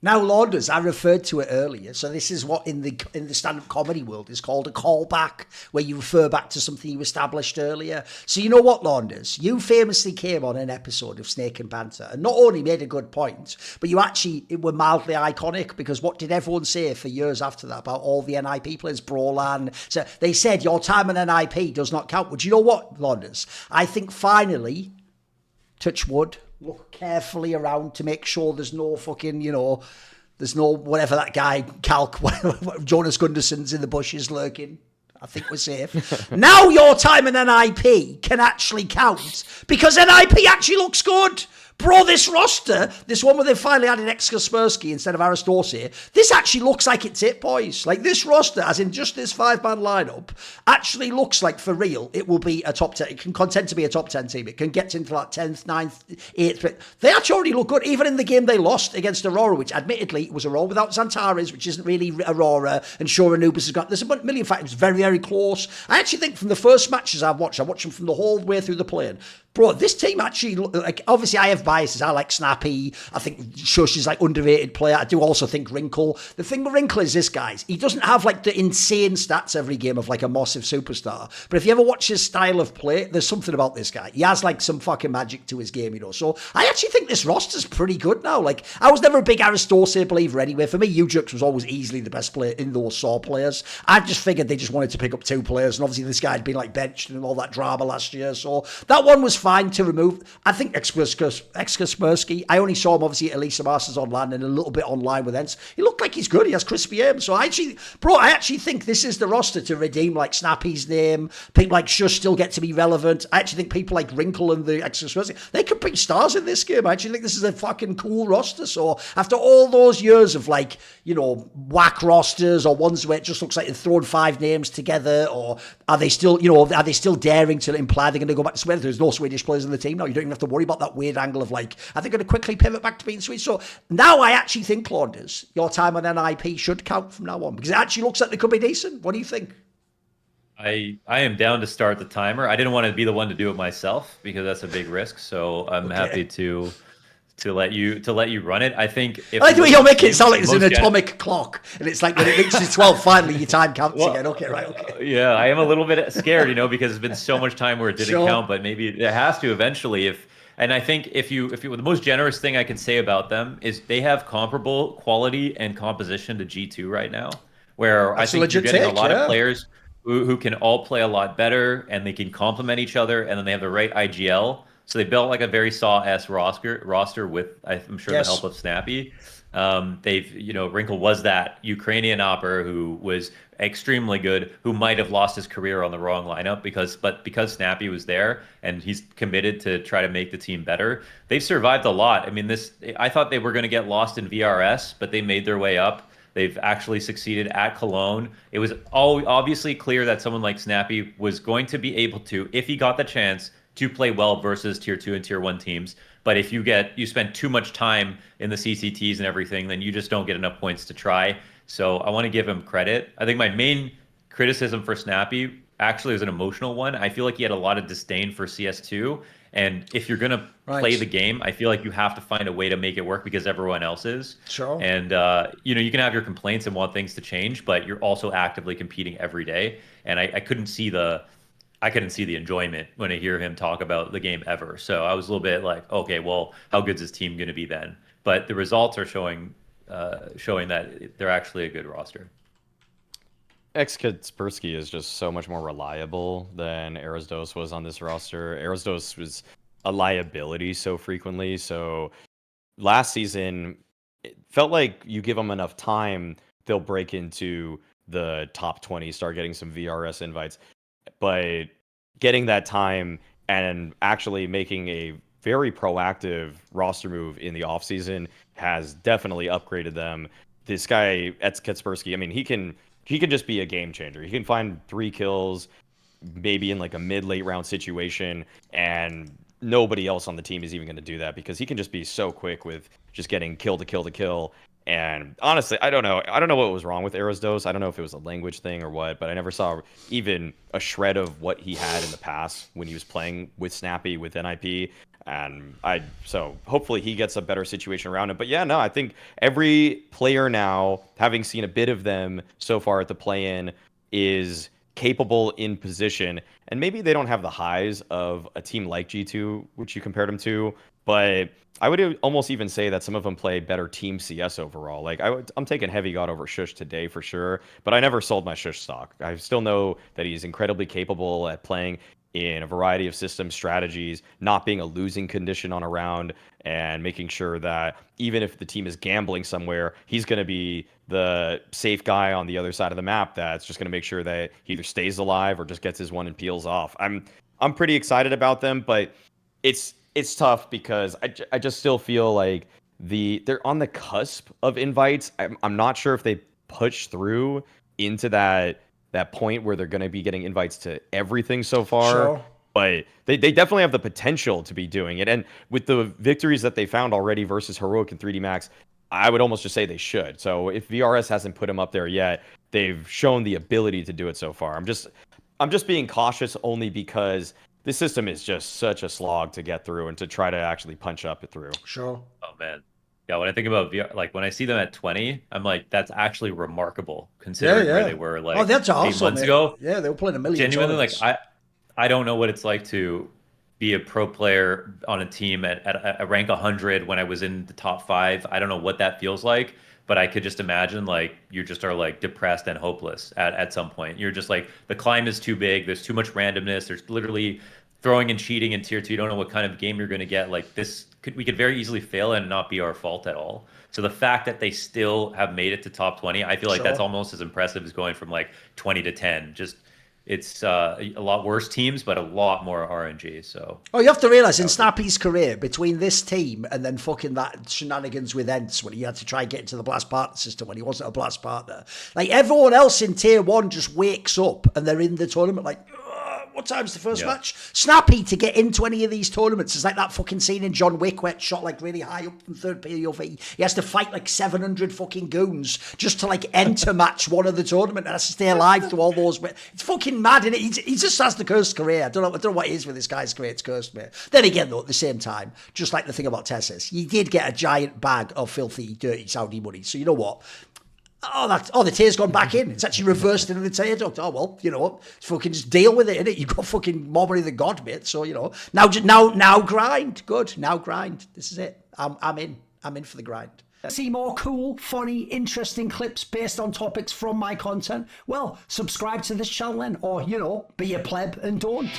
Now, Launders, I referred to it earlier. So this is what in the stand-up comedy world is called a callback, where you refer back to something you established earlier. So you know what, Launders? You famously came on an episode of Snake and Banter and not only made a good point, but you actually were mildly iconic, because what did everyone say for years after that about all the NiP players, Brolan? So they said your time in NiP does not count. But you know what, Launders? I think finally, touch wood, look carefully around to make sure there's no fucking, there's no whatever that guy, Jonas Gundersson's in the bushes lurking. I think we're safe. Now your time in NiP can actually count, because NiP actually looks good. Bro, this roster, this one where they finally added Kaspersky instead of Aristose, this actually looks like it's it, boys. Like, this roster, as in just this 5-man lineup, actually looks like, for real, it will be a top 10. It can contend to be a top 10 team. It can get into like 10th, 9th, 8th. They actually already look good, even in the game they lost against Aurora, which admittedly was Aurora without Xantares, which isn't really Aurora, and sure, Anubis has got, there's a million factors. It was very, very close. I actually think from the first matches I watched them from the whole way through the plane. Bro, this team actually, like, obviously I have biases. I like Snappy. I think Shush is like underrated player. I do also think Wrinkle. The thing with Wrinkle is this, guys. He doesn't have like the insane stats every game of like a massive superstar. But if you ever watch his style of play, there's something about this guy. He has like some fucking magic to his game, So I actually think this roster's pretty good now. Like, I was never a big Aristose believer anyway. For me, Ujux was always easily the best player in those Saw players. I just figured they just wanted to pick up 2 players. And obviously this guy had been like benched and all that drama last year. So that one was fine to remove. I think Kaspersky, I only saw him obviously at Elisa Masters online and a little bit online with Ents. He looked like he's good. He has crispy aim. So I actually think this is the roster to redeem like Snappy's name. People like Shush still get to be relevant. I actually think people like Wrinkle and the Kaspersky, they could be stars in this game. I actually think this is a fucking cool roster. So after all those years of like, whack rosters or ones where it just looks like they've thrown 5 names together, or are they still daring to imply they're going to go back to Sweden? There's no Swedish players in the team now. You don't even have to worry about that weird angle of like, are they going to quickly pivot back to being Swedish? So now I actually think, Claunders, your time on NiP should count from now on, because it actually looks like they could be decent. What do you think? I am down to start the timer. I didn't want to be the one to do it myself, because that's a big risk. So I'm happy to let you run it. I think if I like the way you're making it sound like it's an atomic clock, and it's like when it reaches 12, finally your time counts again. Okay, right, okay. Yeah, I am a little bit scared, because it's been so much time where it didn't count, but maybe it has to eventually. And I think if you the most generous thing I can say about them is they have comparable quality and composition to G2 right now, where I think you're getting a lot of players who can all play a lot better, and they can complement each other, and then they have the right IGL. So they built like a very Saw-esque roster with, I'm sure, the help of Snappy. Wrinkle was that Ukrainian opper who was extremely good, who might have lost his career on the wrong lineup, but because Snappy was there and he's committed to try to make the team better, they've survived a lot. I mean, I thought they were going to get lost in VRS, but they made their way up. They've actually succeeded at Cologne. It was obviously clear that someone like Snappy was going to be able to, if he got the chance, to play well versus tier 2 and tier 1 teams. But if you spend too much time in the CCTs and everything, then you just don't get enough points to try. So I want to give him credit. I think my main criticism for Snappy actually was an emotional one. I feel like he had a lot of disdain for CS2. And if you're going to play the game, I feel like you have to find a way to make it work, because everyone else is. Sure. And, you can have your complaints and want things to change, but you're also actively competing every day. And I couldn't see the enjoyment when I hear him talk about the game ever. So I was a little bit like, okay, well, how good's his team going to be then? But the results are showing that they're actually a good roster. Kaspersky is just so much more reliable than Erasdos was on this roster. Erasdos was a liability so frequently. So last season, it felt like you give them enough time, they'll break into the top 20, start getting some VRS invites. But getting that time and actually making a very proactive roster move in the offseason has definitely upgraded them. This guy, Kaspersky, I mean, he can just be a game changer. He can find 3 kills, maybe in like a mid-late round situation, and nobody else on the team is even going to do that, because he can just be so quick with just getting kill to kill to kill. And honestly, I don't know what was wrong with Erasdos. I don't know if it was a language thing or what, but I never saw even a shred of what he had in the past when he was playing with Snappy, with NiP. And so hopefully he gets a better situation around him. But yeah, no, I think every player now, having seen a bit of them so far at the play-in, is capable in position. And maybe they don't have the highs of a team like G2, which you compared them to, but I would almost even say that some of them play better team CS overall. Like I'm taking Heavy God over Shush today for sure, but I never sold my Shush stock. I still know that he's incredibly capable at playing in a variety of system strategies, not being a losing condition on a round, and making sure that even if the team is gambling somewhere, he's going to be the safe guy on the other side of the map that's just going to make sure that he either stays alive or just gets his one and peels off. I'm pretty excited about them, but it's tough because I just still feel like they're on the cusp of invites. I'm not sure if they push through into that point where they're going to be getting invites to everything so far. Sure. But they definitely have the potential to be doing it. And with the victories that they found already versus Heroic and 3D Max, I would almost just say they should. So if VRS hasn't put them up there yet, they've shown the ability to do it so far. I'm just being cautious only because this system is just such a slog to get through and to try to actually punch up through. Sure. Oh man. Yeah, when I think about VR, like when I see them at 20, I'm like, that's actually remarkable considering where they were like that's awesome, 8 months ago. Yeah, they were playing a million. Genuinely, tournaments. like I don't know what it's like to be a pro player on a team at a rank 100 when I was in the top 5. I don't know what that feels like, but I could just imagine like you just are like depressed and hopeless at some point. You're just like the climb is too big. There's too much randomness. There's literally throwing and cheating in tier 2. You don't know what kind of game you're going to get. Like we could very easily fail and not be our fault at all. So the fact that they still have made it to top 20, I feel like that's almost as impressive as going from like 20 to 10. Just it's a lot worse teams, but a lot more RNG. So you have to realize in Snappy's career, between this team and then fucking that shenanigans with Ents when he had to try and get into the blast partner system when he wasn't a blast partner, like everyone else in tier 1 just wakes up and they're in the tournament like, what time's the first match? Snappy to get into any of these tournaments is like that fucking scene in John Wick where it's shot like really high up from third POV. He has to fight like 700 fucking goons just to like enter match one of the tournament and has to stay alive through all those. It's fucking mad, isn't it? He just has the cursed career. I don't know what it is with this guy's career. It's cursed, mate. Then again, though, at the same time, just like the thing about Tessus, he did get a giant bag of filthy, dirty Saudi money. So you know what? The tear's gone back in. It's actually reversed into the tear duct. Oh, well, you know what? Fucking just deal with it, innit? You've got fucking more money than God, mate. So, you know, now grind. Good. Now grind. This is it. I'm in. I'm in for the grind. See more cool, funny, interesting clips based on topics from my content? Well, subscribe to this channel then, or, you know, be a pleb and don't.